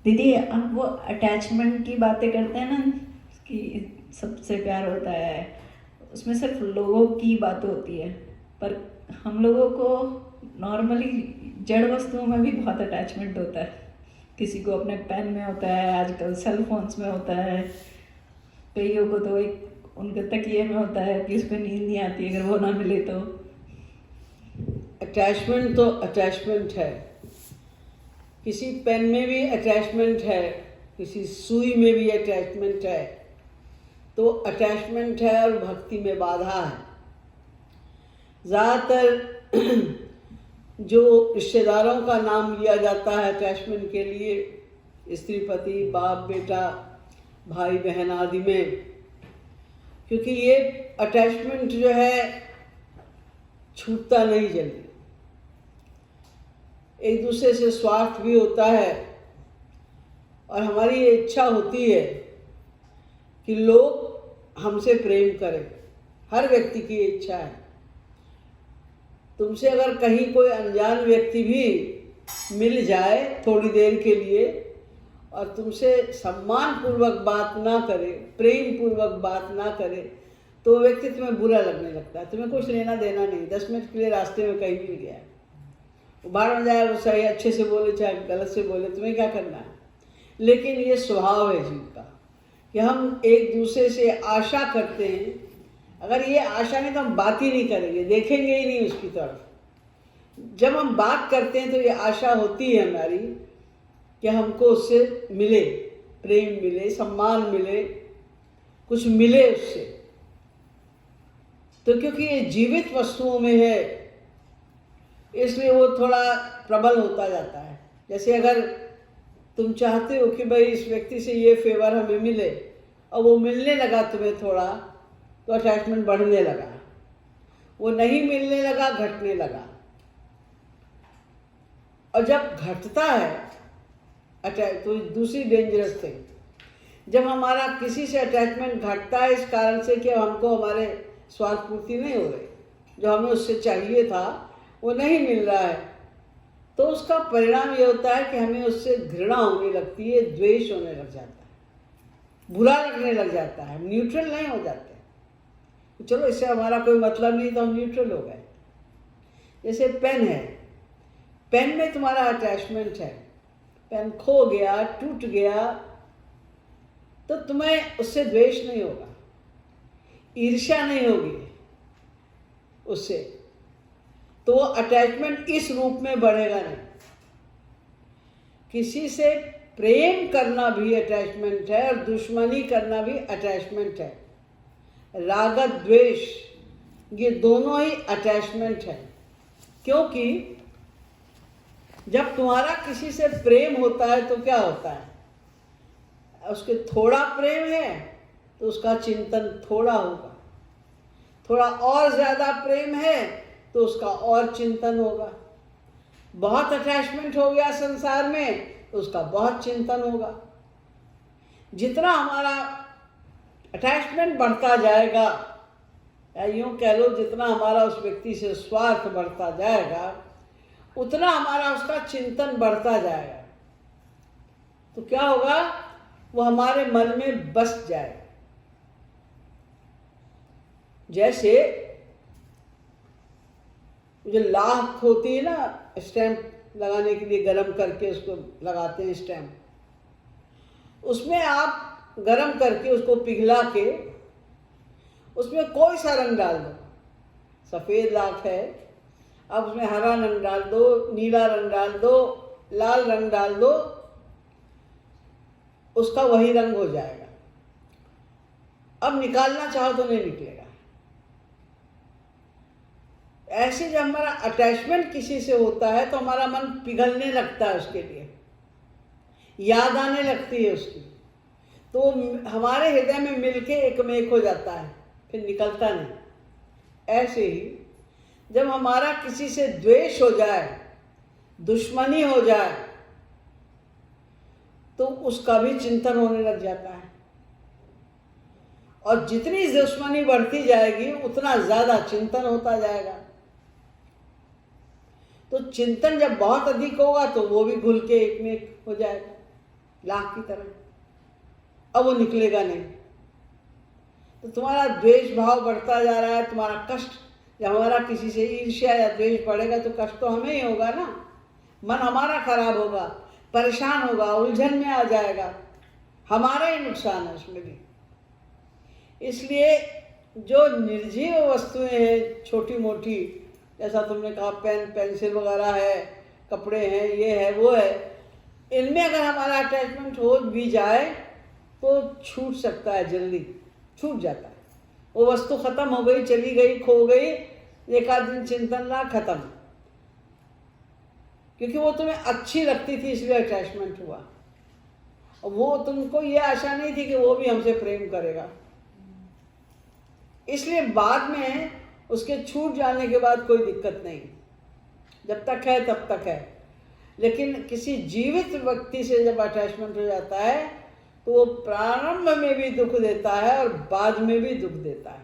दीदी, आप वो अटैचमेंट की बातें करते हैं ना कि सबसे प्यार होता है, उसमें सिर्फ लोगों की बात होती है, पर हम लोगों को नॉर्मली जड़ वस्तुओं में भी बहुत अटैचमेंट होता है। किसी को अपने पेन में होता है, आजकल सेल फोन्स में होता है, कईयों को तो एक उनके तकिए में होता है कि उस पर नींद नहीं आती अगर वो ना मिले तो। अटैचमेंट तो अटैचमेंट है। किसी पेन में भी अटैचमेंट है, किसी सुई में भी अटैचमेंट है। तो अटैचमेंट है और भक्ति में बाधा है। ज़्यादातर जो रिश्तेदारों का नाम लिया जाता है अटैचमेंट के लिए, स्त्री पति, बाप बेटा, भाई बहन आदि में, क्योंकि ये अटैचमेंट जो है छूटता नहीं जल्दी। एक दूसरे से स्वार्थ भी होता है और हमारी ये इच्छा होती है कि लोग हमसे प्रेम करें। हर व्यक्ति की ये इच्छा है। तुमसे अगर कहीं कोई अनजान व्यक्ति भी मिल जाए थोड़ी देर के लिए और तुमसे सम्मान पूर्वक बात ना करे, प्रेम पूर्वक बात ना करे, तो व्यक्ति तुम्हें बुरा लगने लगता है। तुम्हें कुछ लेना देना नहीं। 10 मिनट के लिए रास्ते में कहीं मिल गया, वो बाहर में जाए, वो सही अच्छे से बोले चाहे गलत से बोले, तुम्हें क्या करना है। लेकिन ये स्वभाव है जीव का कि हम एक दूसरे से आशा करते हैं। अगर ये आशा नहीं तो हम बात ही नहीं करेंगे, देखेंगे ही नहीं उसकी तरफ। जब हम बात करते हैं तो ये आशा होती है हमारी कि हमको उससे मिले, प्रेम मिले, सम्मान मिले, कुछ मिले उससे। तो क्योंकि ये जीवित वस्तुओं में है, इसलिए वो थोड़ा प्रबल होता जाता है। जैसे अगर तुम चाहते हो कि भाई इस व्यक्ति से ये फेवर हमें मिले और वो मिलने लगा तुम्हें थोड़ा, तो अटैचमेंट बढ़ने लगा। वो नहीं मिलने लगा, घटने लगा। और जब घटता है अटैच, तो दूसरी डेंजरस थिंग, जब हमारा किसी से अटैचमेंट घटता है इस कारण से कि हमको हमारे स्वार्थ पूर्ति नहीं हो रही, जो हमें उससे चाहिए था वो नहीं मिल रहा है, तो उसका परिणाम ये होता है कि हमें उससे घृणा होने लगती है, द्वेष होने लग जाता है, बुरा लगने लग जाता है। हम न्यूट्रल नहीं हो जाते। तो चलो इससे हमारा कोई मतलब नहीं, तो हम न्यूट्रल हो गए। जैसे पेन है, पेन में तुम्हारा अटैचमेंट है, पेन खो गया, टूट गया, तो तुम्हें उससे द्वेष नहीं होगा, ईर्ष्या नहीं होगी उससे, तो वो अटैचमेंट इस रूप में बढ़ेगा नहीं। किसी से प्रेम करना भी अटैचमेंट है और दुश्मनी करना भी अटैचमेंट है। राग द्वेष ये दोनों ही अटैचमेंट है। क्योंकि जब तुम्हारा किसी से प्रेम होता है तो क्या होता है, उसके थोड़ा प्रेम है तो उसका चिंतन थोड़ा होगा, थोड़ा और ज्यादा प्रेम है तो उसका और चिंतन होगा, बहुत अटैचमेंट हो गया संसार में तो उसका बहुत चिंतन होगा। जितना हमारा अटैचमेंट बढ़ता जाएगा, या यूं कह लो जितना हमारा उस व्यक्ति से स्वार्थ बढ़ता जाएगा, उतना हमारा उसका चिंतन बढ़ता जाएगा। तो क्या होगा, वो हमारे मन में बस जाएगा। जैसे जो लाख होती है ना, स्टैंप लगाने के लिए गरम करके उसको लगाते हैं स्टैंप, उसमें आप गरम करके उसको पिघला के उसमें कोई सा रंग डाल दो। सफ़ेद लाख है, अब उसमें हरा रंग डाल दो, नीला रंग डाल दो, लाल रंग डाल दो, उसका वही रंग हो जाएगा। अब निकालना चाहो तो नहीं निकलेगा। ऐसे जब हमारा अटैचमेंट किसी से होता है तो हमारा मन पिघलने लगता है, उसके लिए याद आने लगती है उसकी, तो हमारे हृदय में मिलके एक में एक हो जाता है, फिर निकलता नहीं। ऐसे ही जब हमारा किसी से द्वेष हो जाए, दुश्मनी हो जाए, तो उसका भी चिंतन होने लग जाता है। और जितनी दुश्मनी बढ़ती जाएगी उतना ज्यादा चिंतन होता जाएगा। तो चिंतन जब बहुत अधिक होगा तो वो भी घुल के एक में एक हो जाएगा। लाख की तरह, अब वो निकलेगा नहीं। तो तुम्हारा द्वेष भाव बढ़ता जा रहा है, तुम्हारा कष्ट, जब हमारा किसी से ईर्ष्या या द्वेष बढ़ेगा तो कष्ट तो हमें ही होगा ना, मन हमारा खराब होगा, परेशान होगा, उलझन में आ जाएगा, हमारा ही नुकसान है उसमें भी। इसलिए जो निर्जीव वस्तुएं हैं छोटी मोटी, जैसा तुमने कहा पेन पेंसिल वगैरह है, कपड़े हैं, ये है वो है, इनमें अगर हमारा अटैचमेंट हो भी जाए तो छूट सकता है, जल्दी छूट जाता है। वो वस्तु खत्म हो गई, चली गई, खो गई, एक आध दिन चिंतन रहा, खत्म, क्योंकि वो तुम्हें अच्छी लगती थी इसलिए अटैचमेंट हुआ। वो तुमको ये आशा नहीं थी कि वो भी हमसे प्रेम करेगा, इसलिए बाद में उसके छूट जाने के बाद कोई दिक्कत नहीं, जब तक है तब तक है। लेकिन किसी जीवित व्यक्ति से जब अटैचमेंट हो जाता है तो वो प्रारंभ में भी दुख देता है और बाद में भी दुख देता है,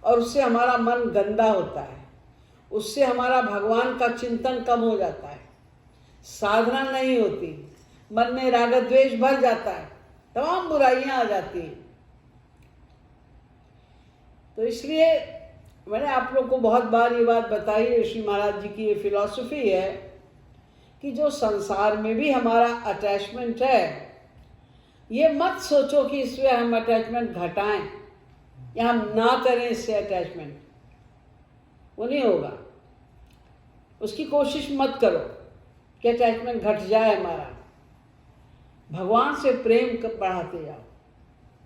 और उससे हमारा मन गंदा होता है, उससे हमारा भगवान का चिंतन कम हो जाता है, साधना नहीं होती, मन में राग द्वेष भर जाता है, तमाम बुराइयां आ जाती हैं। तो इसलिए मैंने आप लोग को बहुत बार ये बात बताई, ऋषि महाराज जी की ये फिलॉसफी है कि जो संसार में भी हमारा अटैचमेंट है, ये मत सोचो कि इसमें हम अटैचमेंट घटाएं या हम ना करें इससे अटैचमेंट, वो नहीं होगा। उसकी कोशिश मत करो कि अटैचमेंट घट जाए हमारा, भगवान से प्रेम बढ़ाते जाओ,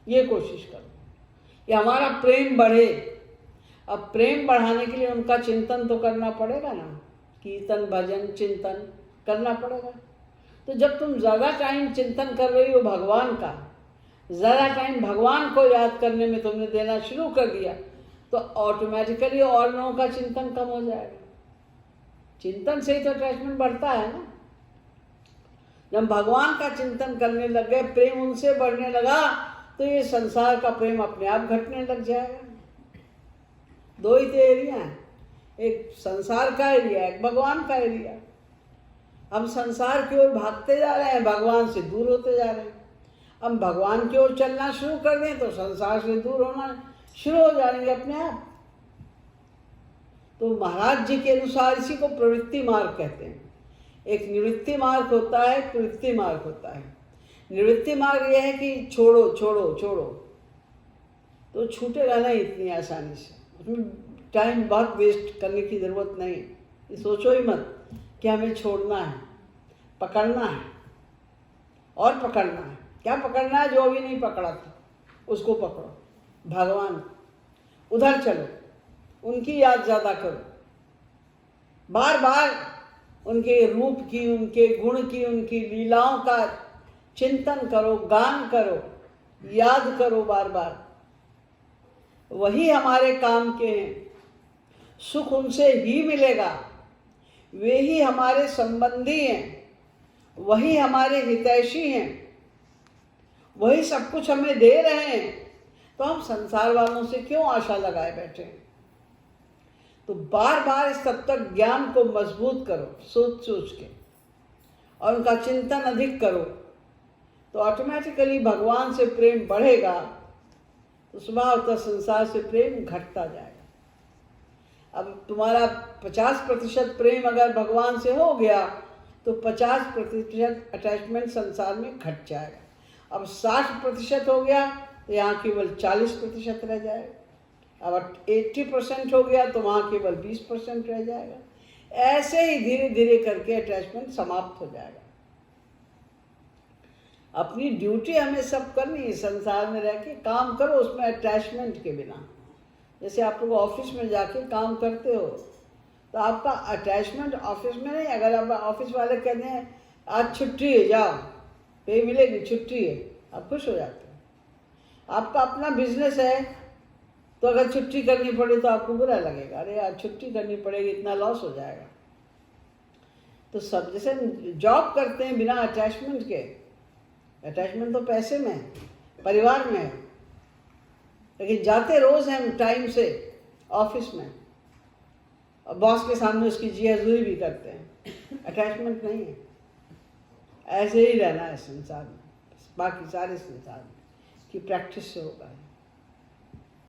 ये कोशिश करो कि हमारा प्रेम बढ़े। अब प्रेम बढ़ाने के लिए उनका चिंतन तो करना पड़ेगा ना, कीर्तन भजन चिंतन करना पड़ेगा। तो जब तुम ज़्यादा टाइम चिंतन कर रही हो भगवान का, ज़्यादा टाइम भगवान को याद करने में तुमने देना शुरू कर दिया, तो ऑटोमेटिकली और लोगों का चिंतन कम हो जाएगा। चिंतन से ही तो अटैचमेंट बढ़ता है ना। जब भगवान का चिंतन करने लग गए, प्रेम उनसे बढ़ने लगा, तो ये संसार का प्रेम अपने आप घटने लग जाएगा। दो ही तो एरिया हैं, एक संसार का एरिया, एक भगवान का एरिया। हम संसार की ओर भागते जा रहे हैं, भगवान से दूर होते जा रहे हैं। हम भगवान की ओर चलना शुरू कर दें तो संसार से दूर होना शुरू हो जाएंगे अपने आप। तो महाराज जी के अनुसार इसी को प्रवृत्ति मार्ग कहते हैं। एक निवृत्ति मार्ग होता है, प्रवृत्ति मार्ग होता है। निवृत्ति मार्ग यह है कि छोड़ो छोड़ो छोड़ो, तो छूटेगा नहीं इतनी आसानी से। उसमें टाइम बहुत वेस्ट करने की ज़रूरत नहीं। ये सोचो ही मत कि हमें छोड़ना है, पकड़ना है और पकड़ना है। क्या पकड़ना है? जो अभी नहीं पकड़ा था उसको पकड़ो, भगवान, उधर चलो, उनकी याद ज़्यादा करो, बार बार उनके रूप की, उनके गुण की, उनकी लीलाओं का चिंतन करो, गान करो, याद करो बार बार। वही हमारे काम के हैं, सुख उनसे ही मिलेगा, वे ही हमारे संबंधी हैं, वही हमारे हितैषी हैं, वही सब कुछ हमें दे रहे हैं। तो हम संसार वालों से क्यों आशा लगाए बैठे हैं? तो बार बार इस तब तक ज्ञान को मजबूत करो, सोच सोच के, और उनका चिंतन अधिक करो, तो ऑटोमेटिकली भगवान से प्रेम बढ़ेगा। तो स्वभावतः संसार से प्रेम घटता जाएगा। अब तुम्हारा 50% प्रेम अगर भगवान से हो गया तो 50% अटैचमेंट संसार में घट जाएगा। अब 60% हो गया तो यहाँ केवल 40% रह जाएगा। अब 80% हो गया तो वहाँ केवल 20% रह जाएगा। ऐसे ही धीरे धीरे करके अटैचमेंट समाप्त हो जाएगा। अपनी ड्यूटी हमें सब करनी है, संसार में रह के काम करो उसमें अटैचमेंट के बिना। जैसे आप लोग ऑफिस में जाके काम करते हो तो आपका अटैचमेंट ऑफिस में नहीं। अगर आप ऑफिस वाले कहते हैं आज छुट्टी है, जाओ, पे मिलेगी, छुट्टी है, आप खुश हो जाते हो। आपका अपना बिजनेस है तो अगर छुट्टी करनी पड़े तो आपको बुरा लगेगा, अरे यार छुट्टी करनी पड़ेगी, इतना लॉस हो जाएगा। तो सब जैसे जॉब करते हैं बिना अटैचमेंट के, अटैचमेंट तो पैसे में है, परिवार में है, लेकिन जाते रोज हैं टाइम से ऑफिस में और बॉस के सामने उसकी जी हजूरी भी करते हैं, अटैचमेंट नहीं है। ऐसे ही रहना है संसार में, बाकी सारे संसार में, कि प्रैक्टिस से होगा।